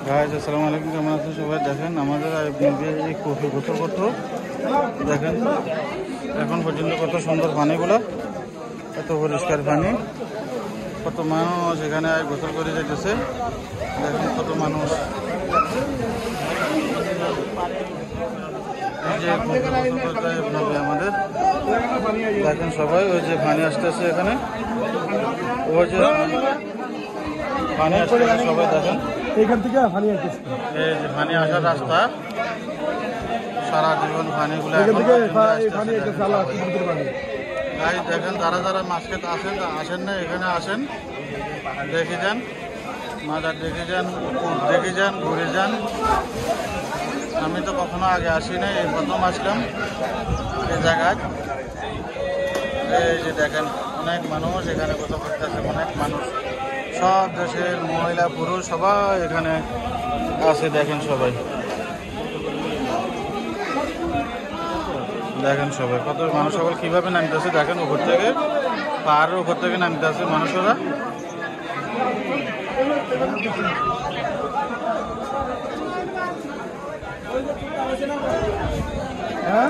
Guys আসসালামু আলাইকুম, কেমন আছেন সবাই? দেখেন আমাদের এই কফি গোসল করতো, দেখেন এখন পর্যন্ত কত সুন্দর পানিগুলো, এত পরিষ্কার পানি, কত মানুষ এখানে গোসল করে যেতেছে। দেখেন কত মানুষ আমাদের দেখেন সবাই, ওই যে পানি আসতেছে এখানে, ওই যে পানি আসতেছে সবাই দেখেন এইখান থেকে পানি আসতেছে, এই যে পানি আসার রাস্তা, সারা জীবন পানিগুলো দেখেন। যারা যারা মাছ খেতে আসেন না, এখানে আসেন, দেখে যান, মাজার দেখে যান, দেখে যান, ঘুরে যান। আমি তো কখনো আগে আসি নাই, এই প্রথম আসলাম এই জায়গায়। এই যে দেখেন অনেক মানুষ এখানে গোসল করতেছে, অনেক মানুষ, সব দেশের মহিলা পুরুষ সবাই এখানে আছে। দেখেন সবাই, দেখেন সবাই কত মানুষ, সবাই কিভাবে নামতেছে দেখেন, উপর থেকে পাহাড়ের উপর থেকে নামতেছে মানুষেরা। হ্যাঁ